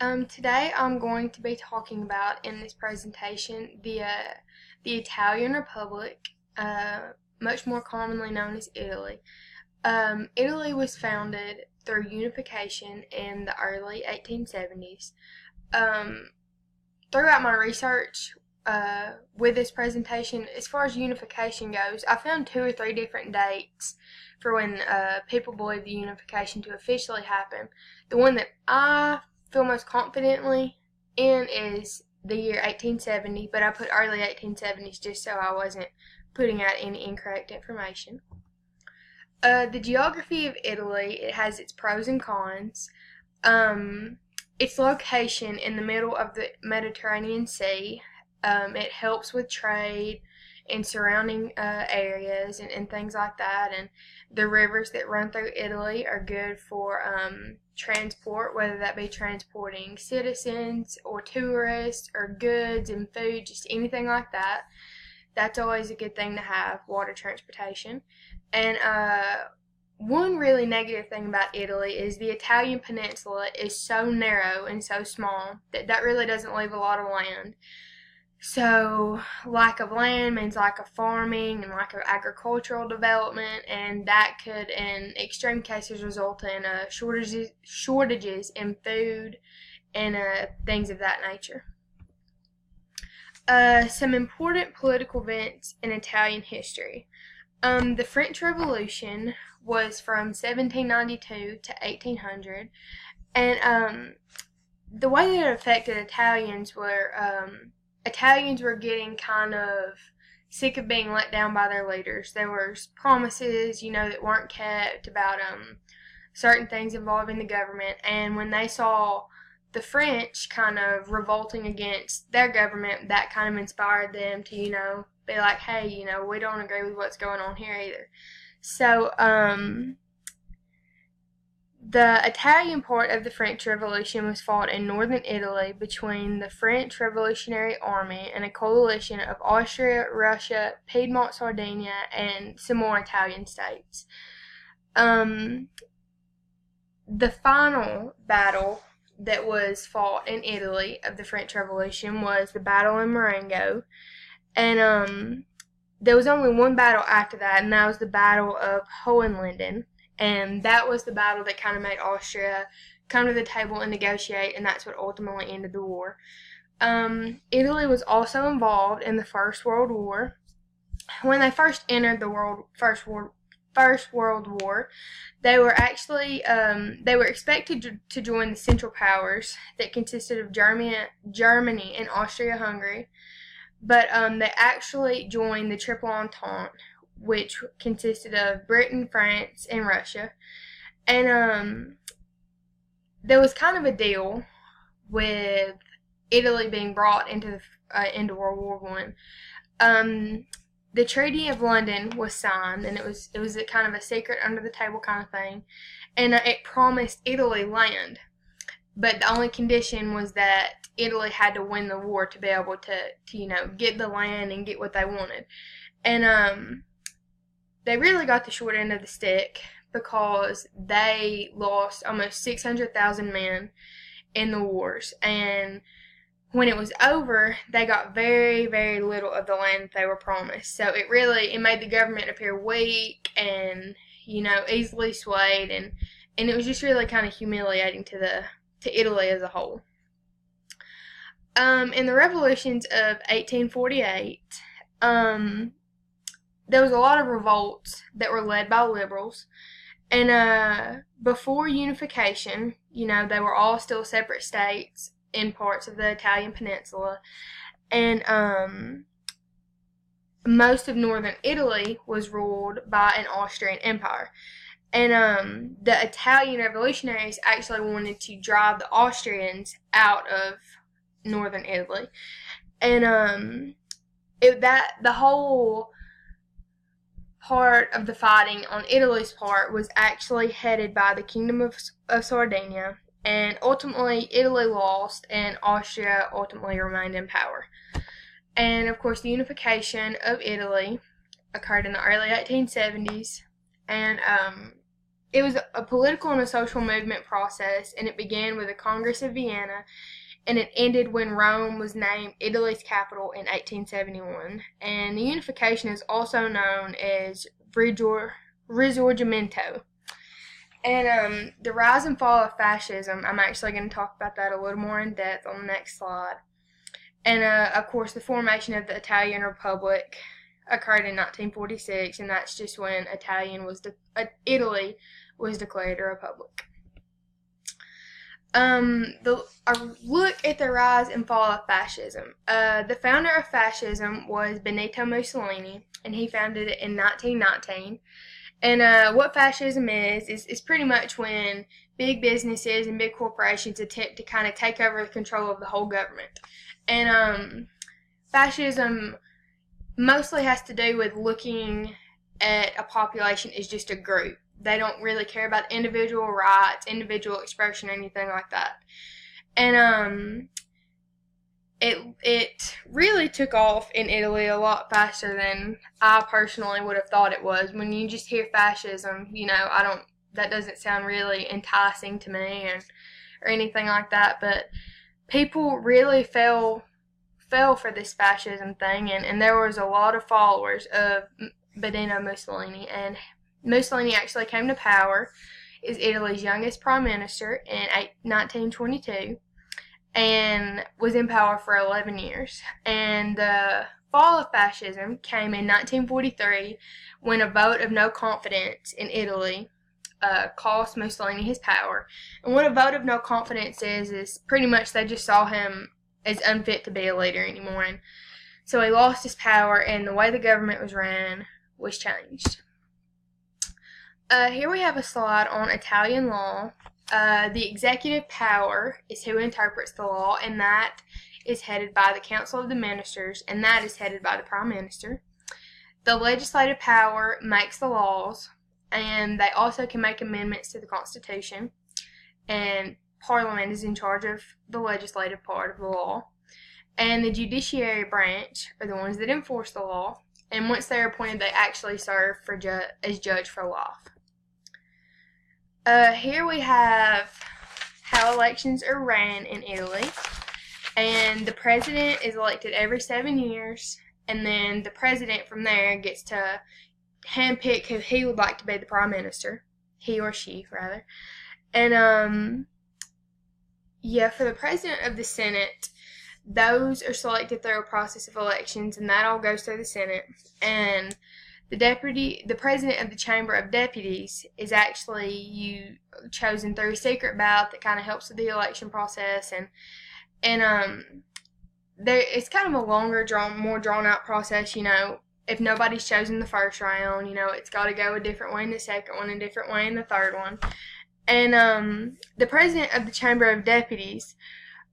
Today I'm going to be talking about in this presentation the Italian Republic, much more commonly known as Italy. Italy was founded through unification in the early 1870s. Um, Throughout my research with this presentation, as far as unification goes, I found two or three different dates for when people believe the unification to officially happen. The one that I feel most confidently in is the year 1870, but I put early 1870s just so I wasn't putting out any incorrect information. The geography of Italy, it has its pros and cons. Its location in the middle of the Mediterranean Sea, it helps with trade in surrounding areas and things like that. And the rivers that run through Italy are good for transport, whether that be transporting citizens or tourists or goods and food, just anything like that. That's always a good thing to have, water transportation. And one really negative thing about Italy is the Italian peninsula is so narrow and so small that really doesn't leave a lot of land. So, lack of land means lack of farming and lack of agricultural development, and that could, in extreme cases, result in shortages in food and things of that nature. Some important political events in Italian history. The French Revolution was from 1792 to 1800, and the way that it affected Italians were getting kind of sick of being let down by their leaders. There was promises, that weren't kept about certain things involving the government, and when they saw the French kind of revolting against their government, that kind of inspired them to, be like, hey, we don't agree with what's going on here either. So, the Italian part of the French Revolution was fought in northern Italy between the French Revolutionary Army and a coalition of Austria, Russia, Piedmont, Sardinia, and some more Italian states. The final battle that was fought in Italy of the French Revolution was the battle in Marengo, and there was only one battle after that, and that was the Battle of Hohenlinden, and that was the battle that kind of made Austria come to the table and negotiate, and that's what ultimately ended the war. Italy was also involved in the First World War. When they first entered the First World War, they were expected to join the Central Powers that consisted of Germany and Austria-Hungary, but they actually joined the Triple Entente, which consisted of Britain, France, and Russia. And there was kind of a deal with Italy being brought into World War One. The Treaty of London was signed, and it was a kind of a secret under the table kind of thing, and it promised Italy land, but the only condition was that Italy had to win the war to be able to get the land and get what they wanted. And they really got the short end of the stick because they lost almost 600,000 men in the wars, and when it was over, they got very, very little of the land that they were promised. So it made the government appear weak and, easily swayed, and it was just really kind of humiliating to Italy as a whole. In the revolutions of 1848, there was a lot of revolts that were led by liberals, and before unification, they were all still separate states in parts of the Italian peninsula, and most of northern Italy was ruled by an Austrian empire. And the Italian revolutionaries actually wanted to drive the Austrians out of northern Italy, and the whole part of the fighting on Italy's part was actually headed by the Kingdom of Sardinia. And ultimately, Italy lost, and Austria ultimately remained in power. And, of course, the unification of Italy occurred in the early 1870s, and it was a political and a social movement process, and it began with the Congress of Vienna, and it ended when Rome was named Italy's capital in 1871. And the unification is also known as Risorgimento. And the rise and fall of fascism, I'm actually going to talk about that a little more in depth on the next slide. And of course, the formation of the Italian Republic occurred in 1946, and that's just when Italy was declared a republic. A look at the rise and fall of fascism. The founder of fascism was Benito Mussolini, and he founded it in 1919. And what fascism is pretty much when big businesses and big corporations attempt to kind of take over the control of the whole government. And fascism mostly has to do with looking at a population as just a group. They don't really care about individual rights, individual expression, anything like that. And it really took off in Italy a lot faster than I personally would have thought it was. When you just hear fascism, that doesn't sound really enticing to me or anything like that. But people really fell for this fascism thing, and there was a lot of followers of Benito Mussolini, and Mussolini actually came to power as Italy's youngest prime minister in 1922 and was in power for 11 years. And the fall of fascism came in 1943 when a vote of no confidence in Italy cost Mussolini his power. And what a vote of no confidence is pretty much they just saw him as unfit to be a leader anymore. And so he lost his power, and the way the government was ran was changed. Here we have a slide on Italian law. The executive power is who interprets the law, and that is headed by the Council of the Ministers, and that is headed by the Prime Minister. The legislative power makes the laws, and they also can make amendments to the Constitution, and Parliament is in charge of the legislative part of the law. And the judiciary branch are the ones that enforce the law, and once they're appointed, they actually serve as judge for life. Here we have how elections are ran in Italy, and the president is elected every 7 years, and then the president from there gets to handpick who he would like to be the prime minister, he or she rather. And for the president of the Senate, those are selected through a process of elections, and that all goes through the Senate. And the president of the Chamber of Deputies is actually chosen through a secret ballot that kind of helps with the election process, and it's kind of a longer, more drawn out process. If nobody's chosen the first round, it's got to go a different way in the second one, a different way in the third one. And the president of the Chamber of Deputies,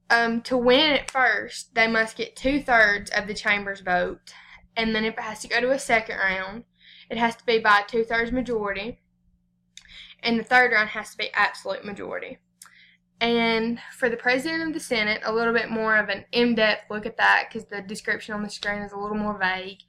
to win at first, they must get 2/3 of the chamber's vote, and then if it has to go to a second round, it has to be by a 2/3 majority, and the third round has to be absolute majority. And for the president of the Senate, a little bit more of an in-depth look at that, because the description on the screen is a little more vague.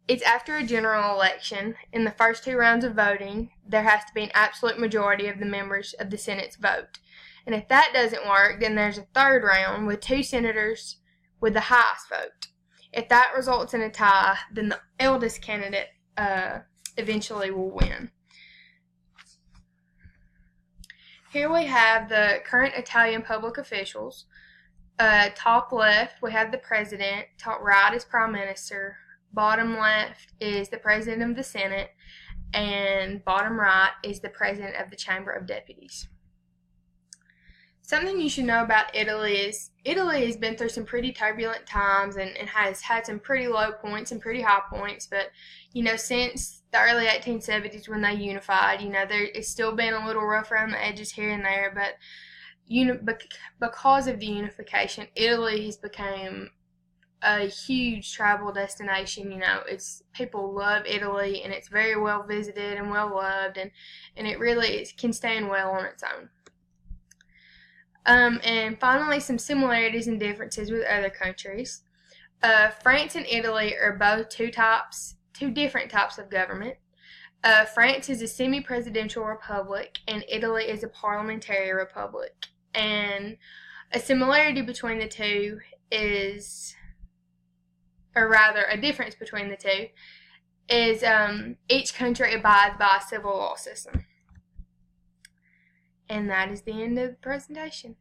It's after a general election. In the first 2 rounds of voting, there has to be an absolute majority of the members of the Senate's vote. And if that doesn't work, then there's a third round with 2 senators with the highest vote. If that results in a tie, then the eldest candidate eventually will win. Here we have the current Italian public officials. Top left, we have the president. Top right is prime minister. Bottom left is the president of the Senate. And bottom right is the president of the Chamber of Deputies. Something you should know about Italy is Italy has been through some pretty turbulent times and has had some pretty low points and pretty high points. But, since the early 1870s when they unified, it's still been a little rough around the edges here and there. But, because of the unification, Italy has become a huge travel destination. People love Italy, and it's very well visited and well loved, and it can stand well on its own. And finally, some similarities and differences with other countries. France and Italy are both two different types of government. France is a semi-presidential republic, and Italy is a parliamentary republic. And a similarity between the two is, or rather, a difference between the two is each country abides by a civil law system. And that is the end of the presentation.